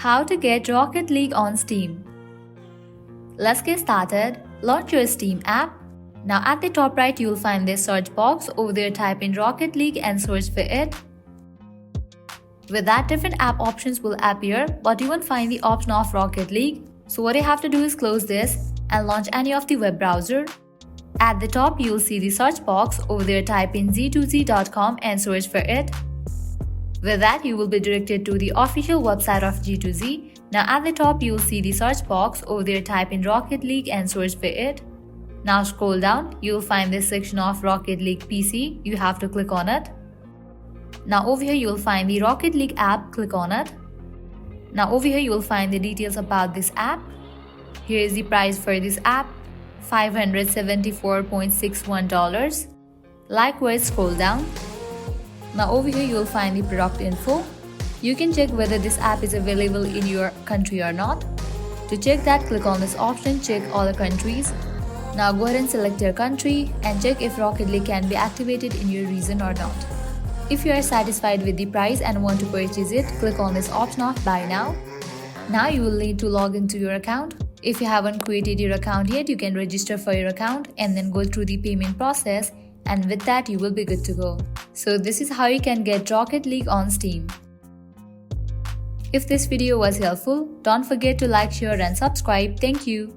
How to get Rocket League on Steam. Let's get started. Launch your Steam app. Now at the top right you'll find this search box. Over there type in Rocket League and search for it. With that, different app options will appear, but you won't find the option of Rocket League. So what you have to do is close this and launch any of the web browser. At the top you'll see the search box. Over there type in g2z.com and search for it. With that, you will be directed to the official website of G2Z. Now at the top you'll see the search box. Over there type in Rocket League and search for it. Now scroll down, you'll find this section of Rocket League PC. You have to click on it. Now over here you'll find the Rocket League app. Click on it. Now over here you will find the details about this app. Here is the price for this app, $574.61. Likewise, scroll down. Now over here you will find the product info. You can check whether this app is available in your country or not. To check that, click on this option, check all the countries. Now go ahead and select your country and check if Rocket League can be activated in your region or not. If you are satisfied with the price and want to purchase it, click on this option of buy now. Now you will need to log into your account. If you haven't created your account yet, you can register for your account and then go through the payment process, and with that you will be good to go. So this is how you can get Rocket League on Steam. If this video was helpful, don't forget to like, share and subscribe. Thank you.